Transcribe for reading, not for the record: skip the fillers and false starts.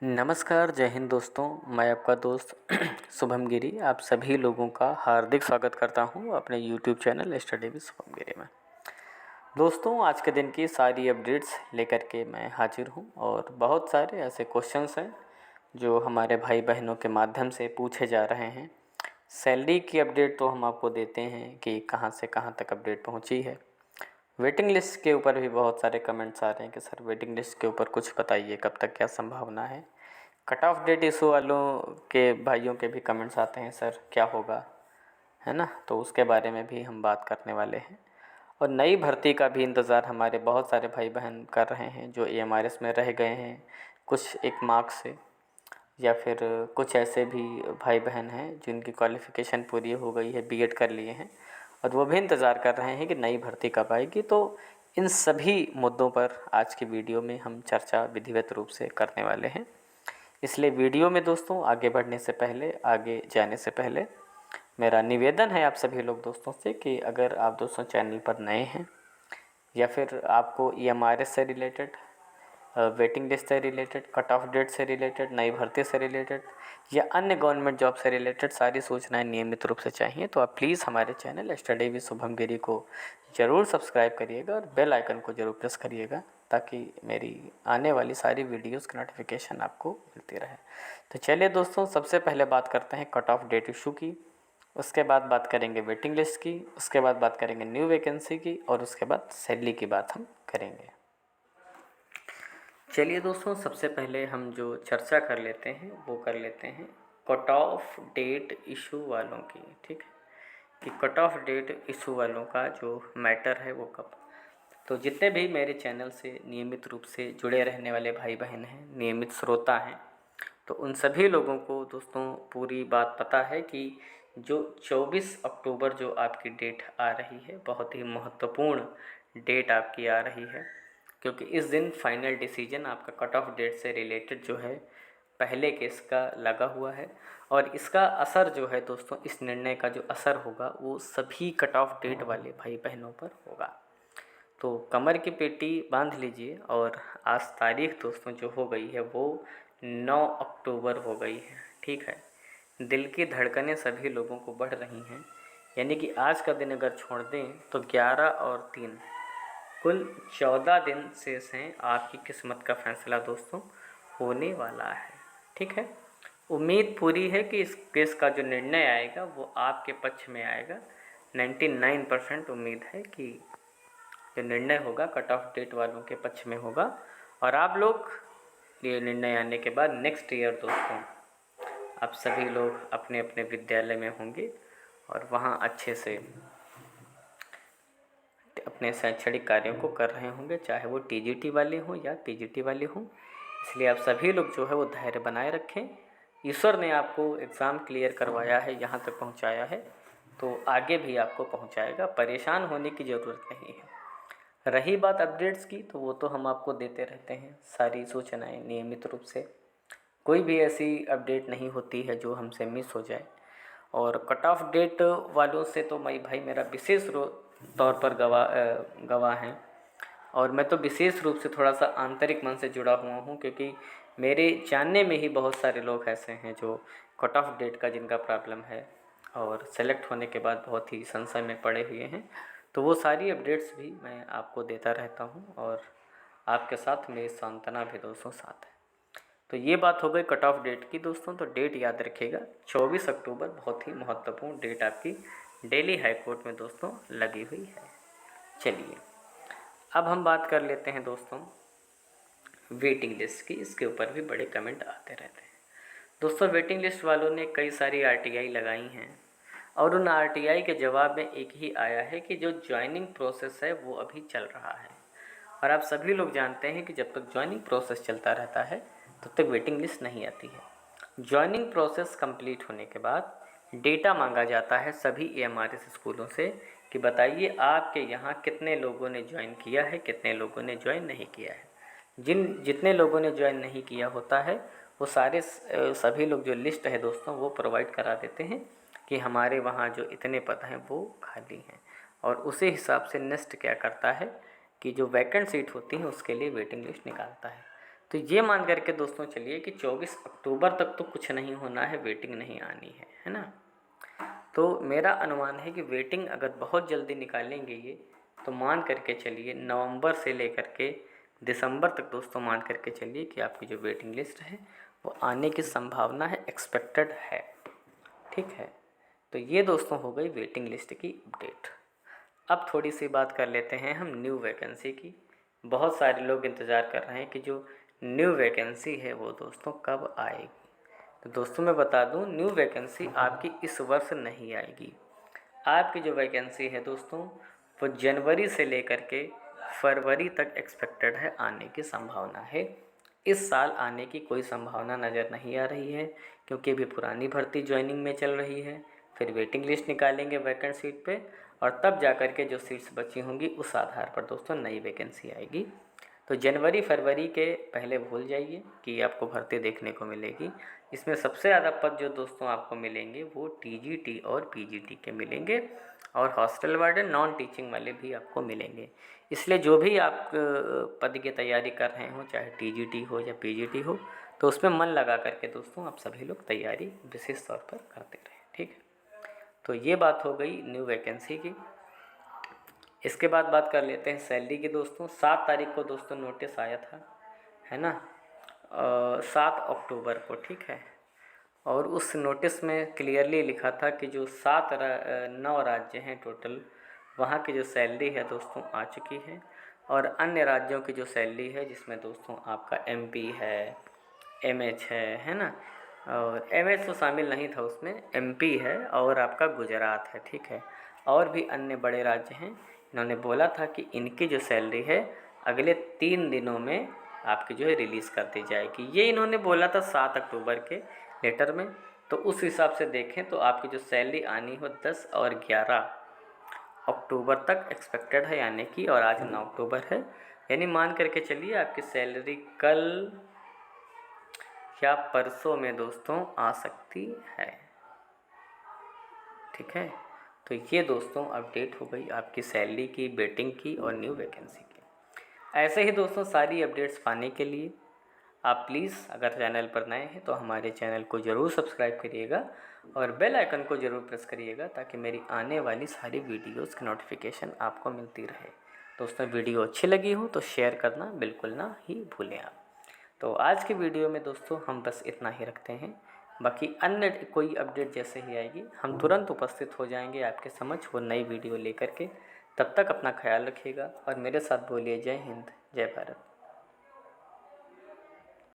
नमस्कार, जय हिंद दोस्तों। मैं आपका दोस्त शुभम गिरी आप सभी लोगों का हार्दिक स्वागत करता हूं अपने YouTube channel study with Shubham Giri में। दोस्तों, आज के दिन की सारी अपडेट्स लेकर के मैं हाजिर हूं और बहुत सारे ऐसे क्वेश्चंस हैं जो हमारे भाई बहनों के माध्यम से पूछे जा रहे हैं। सैलरी की अपडेट तो हम आपको देते हैं कि कहां से कहां तक अपडेट पहुंची है। वेटिंग लिस्ट के ऊपर भी बहुत सारे कमेंट्स आ रहे हैं कि सर वेटिंग लिस्ट के ऊपर कुछ बताइए, कब तक क्या संभावना है। कट ऑफ डेट इशू वालों के भाइयों के भी कमेंट्स आते हैं, सर क्या होगा, है ना। तो उसके बारे में भी हम बात करने वाले हैं। और नई भर्ती का भी इंतज़ार हमारे बहुत सारे भाई बहन कर रहे हैं जो AMRS में रह गए हैं कुछ एक मार्क्स से, या फिर कुछ ऐसे भी भाई बहन हैं जिनकी क्वालिफ़िकेशन पूरी हो गई है, B.Ed कर लिए हैं और वो भी इंतज़ार कर रहे हैं कि नई भर्ती कब आएगी। तो इन सभी मुद्दों पर आज की वीडियो में हम चर्चा विधिवत रूप से करने वाले हैं। इसलिए वीडियो में दोस्तों आगे बढ़ने से पहले, आगे जाने से पहले मेरा निवेदन है आप सभी लोग दोस्तों से कि अगर आप दोस्तों चैनल पर नए हैं या फिर आपको EMRS से रिलेटेड, वेटिंग लिस्ट से रिलेटेड, कट ऑफ डेट से रिलेटेड, नई भर्ती से रिलेटेड या अन्य गवर्नमेंट जॉब से रिलेटेड सारी सूचनाएं नियमित रूप से चाहिए तो आप प्लीज़ हमारे चैनल स्टडी विद शुभम गिरी को ज़रूर सब्सक्राइब करिएगा और बेल आइकन को ज़रूर प्रेस करिएगा ताकि मेरी आने वाली सारी वीडियोस की नोटिफिकेशन आपको मिलती रहे। तो चलिए दोस्तों, सबसे पहले बात करते हैं कट ऑफ डेट इशू की, उसके बाद बात करेंगे वेटिंग लिस्ट की, उसके बाद बात करेंगे न्यू वैकेंसी की और उसके बाद सैलरी की बात हम करेंगे। चलिए दोस्तों, सबसे पहले हम जो चर्चा कर लेते हैं वो कर लेते हैं कट ऑफ डेट इशू वालों की। ठीक है कि कट ऑफ डेट इशू वालों का जो मैटर है वो कब। तो जितने भी मेरे चैनल से नियमित रूप से जुड़े रहने वाले भाई बहन हैं, नियमित श्रोता हैं, तो उन सभी लोगों को दोस्तों पूरी बात पता है कि जो 24 अक्टूबर जो आपकी डेट आ रही है बहुत ही महत्वपूर्ण डेट आपकी आ रही है, क्योंकि इस दिन फाइनल डिसीजन आपका कट ऑफ डेट से रिलेटेड जो है पहले केस का लगा हुआ है। और इसका असर जो है दोस्तों, इस निर्णय का जो असर होगा वो सभी कट ऑफ डेट वाले भाई बहनों पर होगा। तो कमर की पेटी बांध लीजिए। और आज तारीख दोस्तों जो हो गई है वो 9 अक्टूबर हो गई है। ठीक है, दिल की धड़कनें सभी लोगों को बढ़ रही हैं, यानी कि आज का दिन अगर छोड़ दें तो 11 और 3 कुल 14 दिन शेष हैं। आपकी किस्मत का फैसला दोस्तों होने वाला है। ठीक है, उम्मीद पूरी है कि इस केस का जो निर्णय आएगा वो आपके पक्ष में आएगा। 99% उम्मीद है कि जो निर्णय होगा कट ऑफ डेट वालों के पक्ष में होगा और आप लोग ये निर्णय आने के बाद नेक्स्ट ईयर दोस्तों आप सभी लोग अपने अपने विद्यालय में होंगे और वहाँ अच्छे से अपने शैक्षणिक कार्यों को कर रहे होंगे, चाहे वो TGT वाले हों या PGT वाले हों। इसलिए आप सभी लोग जो है वो धैर्य बनाए रखें। ईश्वर ने आपको एग्ज़ाम क्लियर करवाया है, यहाँ तक पहुँचाया है, तो आगे भी आपको पहुँचाएगा। परेशान होने की ज़रूरत नहीं है। रही बात अपडेट्स की, तो वो तो हम आपको देते रहते हैं सारी सूचनाएं नियमित रूप से। कोई भी ऐसी अपडेट नहीं होती है जो हमसे मिस हो जाए। और कट ऑफ डेट वालों से तो भाई मेरा विशेष तौर पर गवाह हैं और मैं तो विशेष रूप से थोड़ा सा आंतरिक मन से जुड़ा हुआ हूँ, क्योंकि मेरे जानने में ही बहुत सारे लोग ऐसे हैं जो कट ऑफ डेट का जिनका प्रॉब्लम है और सेलेक्ट होने के बाद बहुत ही संशय में पड़े हुए हैं। तो वो सारी अपडेट्स भी मैं आपको देता रहता हूँ और आपके साथ मेरी सांत्वना भी दोस्तों साथ है। तो ये बात हो गई कट ऑफ डेट की दोस्तों। तो डेट याद रखिएगा, 24 अक्टूबर बहुत ही महत्वपूर्ण डेट आपकी दिल्ली हाई कोर्ट में दोस्तों लगी हुई है। चलिए अब हम बात कर लेते हैं दोस्तों वेटिंग लिस्ट की। इसके ऊपर भी बड़े कमेंट आते रहते हैं दोस्तों। वेटिंग लिस्ट वालों ने कई सारी RTI लगाई हैं और उन RTI के जवाब में एक ही आया है कि जो ज्वाइनिंग प्रोसेस है वो अभी चल रहा है। और आप सभी लोग जानते हैं कि जब तक ज्वाइनिंग प्रोसेस चलता रहता है तब तक वेटिंग लिस्ट नहीं आती है। ज्वाइनिंग प्रोसेस कंप्लीट होने के बाद डेटा मांगा जाता है सभी AMRS स्कूलों से कि बताइए आपके यहाँ कितने लोगों ने ज्वाइन किया है, कितने लोगों ने ज्वाइन नहीं किया है। जितने लोगों ने ज्वाइन नहीं किया होता है वो सारे सभी लोग जो लिस्ट है दोस्तों वो प्रोवाइड करा देते हैं कि हमारे वहाँ जो इतने पद हैं वो खाली हैं। और उसी हिसाब से नेक्स्ट क्या करता है कि जो वैकेंट सीट होती है उसके लिए वेटिंग लिस्ट निकालता है। तो ये मान करके दोस्तों चलिए कि 24 अक्टूबर तक तो कुछ नहीं होना है, वेटिंग नहीं आनी है ना। तो मेरा अनुमान है कि वेटिंग अगर बहुत जल्दी निकालेंगे ये, तो मान करके चलिए नवंबर से लेकर के दिसंबर तक दोस्तों मान करके चलिए कि आपकी जो वेटिंग लिस्ट है वो आने की संभावना है, एक्सपेक्टेड है। ठीक है, तो ये दोस्तों हो गई वेटिंग लिस्ट की अपडेट। अब थोड़ी सी बात कर लेते हैं हम न्यू वैकेंसी की। बहुत सारे लोग इंतज़ार कर रहे हैं कि जो न्यू वैकेंसी है वो दोस्तों कब आएगी। तो दोस्तों मैं बता दूं, न्यू वैकेंसी आपकी इस वर्ष नहीं आएगी। आपकी जो वैकेंसी है दोस्तों वो जनवरी से लेकर के फरवरी तक एक्सपेक्टेड है, आने की संभावना है। इस साल आने की कोई संभावना नज़र नहीं आ रही है, क्योंकि अभी पुरानी भर्ती ज्वाइनिंग में चल रही है। फिर वेटिंग लिस्ट निकालेंगे वैकेंट सीट पे, और तब जा कर के जो सीट्स बची होंगी उस आधार पर दोस्तों नई वैकेंसी आएगी। तो जनवरी फरवरी के पहले भूल जाइए कि आपको भर्ती देखने को मिलेगी। इसमें सबसे ज़्यादा पद जो दोस्तों आपको मिलेंगे वो टीजीटी और पीजीटी के मिलेंगे, और हॉस्टल वार्डन नॉन टीचिंग वाले भी आपको मिलेंगे। इसलिए जो भी आप पद की तैयारी कर रहे हो, चाहे टीजीटी हो या पीजीटी हो, तो उसमें मन लगा करके दोस्तों आप सभी लोग तैयारी विशेष तौर पर करते रहें। ठीक है, तो ये बात हो गई न्यू वैकेंसी की। इसके बाद बात कर लेते हैं सैलरी की दोस्तों। 7 तारीख को दोस्तों नोटिस आया था, है ना, 7 अक्टूबर को। ठीक है, और उस नोटिस में क्लियरली लिखा था कि जो 9 राज्य हैं टोटल, वहाँ की जो सैलरी है दोस्तों आ चुकी है, और अन्य राज्यों की जो सैलरी है, जिसमें दोस्तों आपका एमपी है, एमएच है ना, और एमएच तो शामिल नहीं था उसमें, एमपी है और आपका गुजरात है। ठीक है, और भी अन्य बड़े राज्य हैं। इन्होंने बोला था कि इनकी जो सैलरी है अगले 3 दिनों में आपकी जो है रिलीज़ कर दी जाएगी। ये इन्होंने बोला था 7 अक्टूबर के लेटर में। तो उस हिसाब से देखें तो आपकी जो सैलरी आनी हो 10 और 11 अक्टूबर तक एक्सपेक्टेड है आने की, और आज 9 अक्टूबर है, यानी मान करके चलिए आपकी सैलरी कल या परसों में दोस्तों आ सकती है। ठीक है, तो ये दोस्तों अपडेट हो गई आपकी सैलरी की, वेटिंग की और न्यू वैकेंसी की। ऐसे ही दोस्तों सारी अपडेट्स पाने के लिए आप प्लीज़ अगर चैनल पर नए हैं तो हमारे चैनल को ज़रूर सब्सक्राइब करिएगा, और बेल आइकन को ज़रूर प्रेस करिएगा, ताकि मेरी आने वाली सारी वीडियोज़ की नोटिफिकेशन आपको मिलती रहे। दोस्तों वीडियो अच्छी लगी हो तो शेयर करना बिल्कुल ना ही भूलें आप। तो आज की वीडियो में दोस्तों हम बस इतना ही रखते हैं। बाकी अन्य कोई अपडेट जैसे ही आएगी हम तुरंत उपस्थित हो जाएंगे आपके समक्ष वो नई वीडियो लेकर के। तब तक अपना ख्याल रखिएगा और मेरे साथ बोलिए जय हिंद, जय भारत।